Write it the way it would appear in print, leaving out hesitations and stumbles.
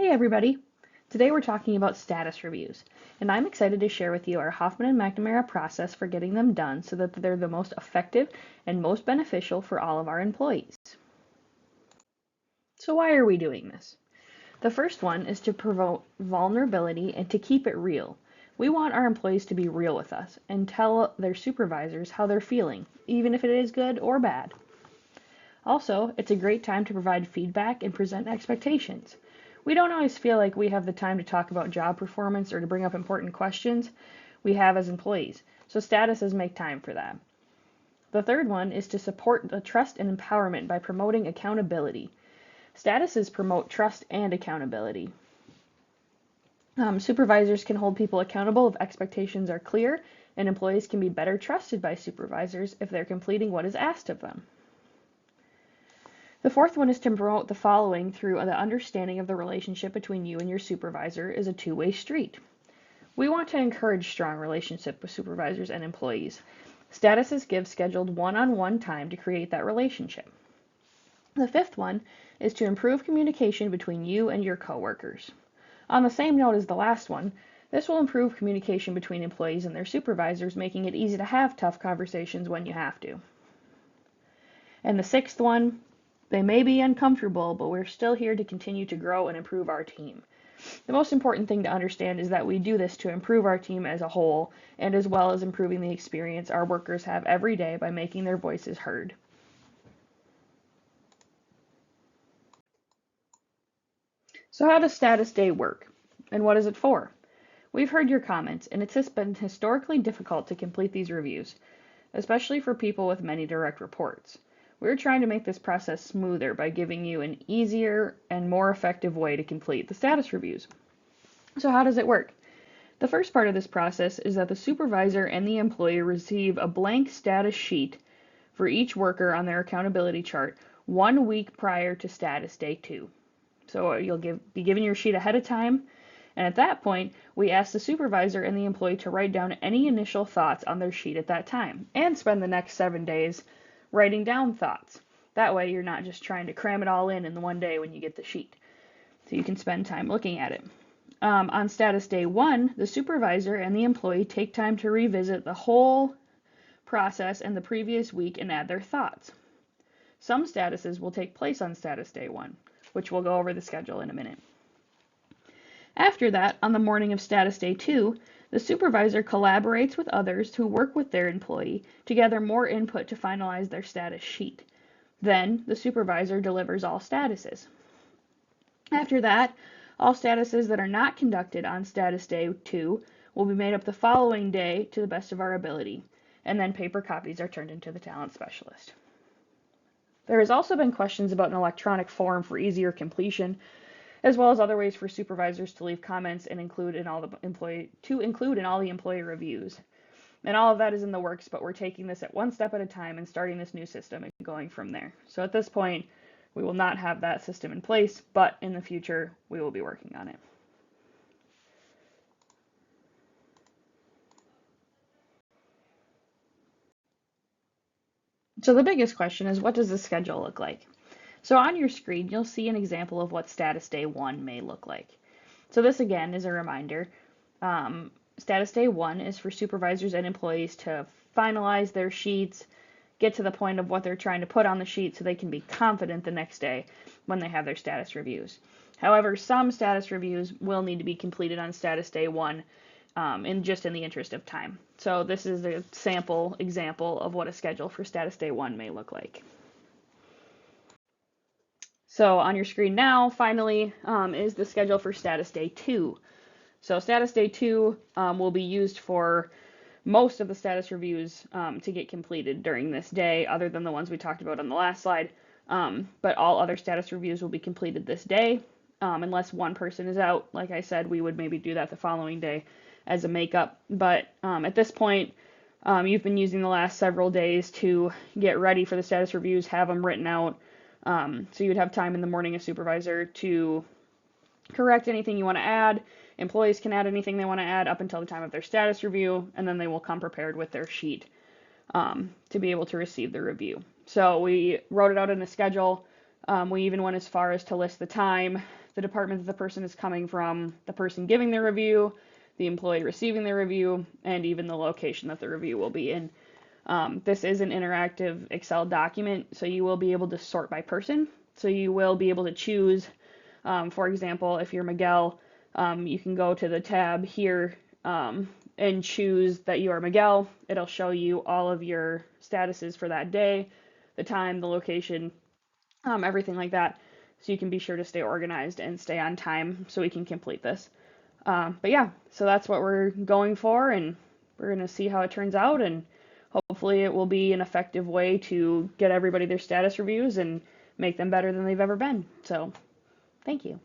Hey everybody! Today we're talking about status reviews, and I'm excited to share with you our Hoffman and McNamara process for getting them done so that they're the most effective and most beneficial for all of our employees. So why are we doing this? The first one is to promote vulnerability and to keep it real. We want our employees to be real with us and tell their supervisors how they're feeling, even if it is good or bad. Also, it's a great time to provide feedback and present expectations. We don't always feel like we have the time to talk about job performance or to bring up important questions we have as employees, so statuses make time for that. The third one is to support the trust and empowerment by promoting accountability. Statuses promote trust and accountability. Supervisors can hold people accountable if expectations are clear, and employees can be better trusted by supervisors if they're completing what is asked of them. The fourth one is to promote the following through the understanding of the relationship between you and your supervisor is a two-way street. We want to encourage strong relationship with supervisors and employees. Statuses give scheduled one-on-one time to create that relationship. The fifth one is to improve communication between you and your coworkers. On the same note as the last one, this will improve communication between employees and their supervisors, making it easy to have tough conversations when you have to. And the sixth one, they may be uncomfortable, but we're still here to continue to grow and improve our team. The most important thing to understand is that we do this to improve our team as a whole, and as well as improving the experience our workers have every day by making their voices heard. So how does Status Day work? And what is it for? We've heard your comments, and it's been historically difficult to complete these reviews, especially for people with many direct reports. We're trying to make this process smoother by giving you an easier and more effective way to complete the status reviews. So how does it work? The first part of this process is that the supervisor and the employee receive a blank status sheet for each worker on their accountability chart 1 week prior to Status Day 2. So you'll be given your sheet ahead of time, and at that point, we ask the supervisor and the employee to write down any initial thoughts on their sheet at that time, and spend the next 7 days writing down thoughts. That way you're not just trying to cram it all in the one day when you get the sheet. So you can spend time looking at it. On Status Day 1, the supervisor and the employee take time to revisit the whole process and the previous week and add their thoughts. Some statuses will take place on Status Day 1, which we'll go over the schedule in a minute. After that, on the morning of Status Day 2, the supervisor collaborates with others who work with their employee to gather more input to finalize their status sheet. Then, the supervisor delivers all statuses. After that, all statuses that are not conducted on Status Day 2 will be made up the following day to the best of our ability, and then paper copies are turned into the talent specialist. There has also been questions about an electronic form for easier completion, as well as other ways for supervisors to leave comments and include in all the employee reviews. And all of that is in the works, but we're taking this at one step at a time and starting this new system and going from there. So at this point, we will not have that system in place, but in the future, we will be working on it. So the biggest question is, what does the schedule look like? So on your screen, you'll see an example of what Status Day 1 may look like. So this again is a reminder. Status Day 1 is for supervisors and employees to finalize their sheets, get to the point of what they're trying to put on the sheet so they can be confident the next day when they have their status reviews. However, some status reviews will need to be completed on Status Day 1 in the interest of time. So this is a sample example of what a schedule for Status Day 1 may look like. So on your screen now, finally, is the schedule for Status Day 2. So Status Day 2 will be used for most of the status reviews to get completed during this day, other than the ones we talked about on the last slide. But all other status reviews will be completed this day, unless one person is out. Like I said, we would maybe do that the following day as a makeup. But at this point, you've been using the last several days to get ready for the status reviews, have them written out. So you would have time in the morning as supervisor to correct anything you want to add. Employees can add anything they want to add up until the time of their status review, and then they will come prepared with their sheet to be able to receive the review. So we wrote it out in a schedule We even went as far as to list the time, the department that the person is coming from, the person giving the review, the employee receiving the review, and even the location that the review will be in. This is an interactive Excel document, so you will be able to sort by person. So you will be able to choose, for example, if you're Miguel, you can go to the tab here and choose that you are Miguel. It'll show you all of your statuses for that day, the time, the location, everything like that. So you can be sure to stay organized and stay on time so we can complete this. But yeah, so that's what we're going for, and we're going to see how it turns out, and hopefully it will be an effective way to get everybody their status reviews and make them better than they've ever been. So, thank you.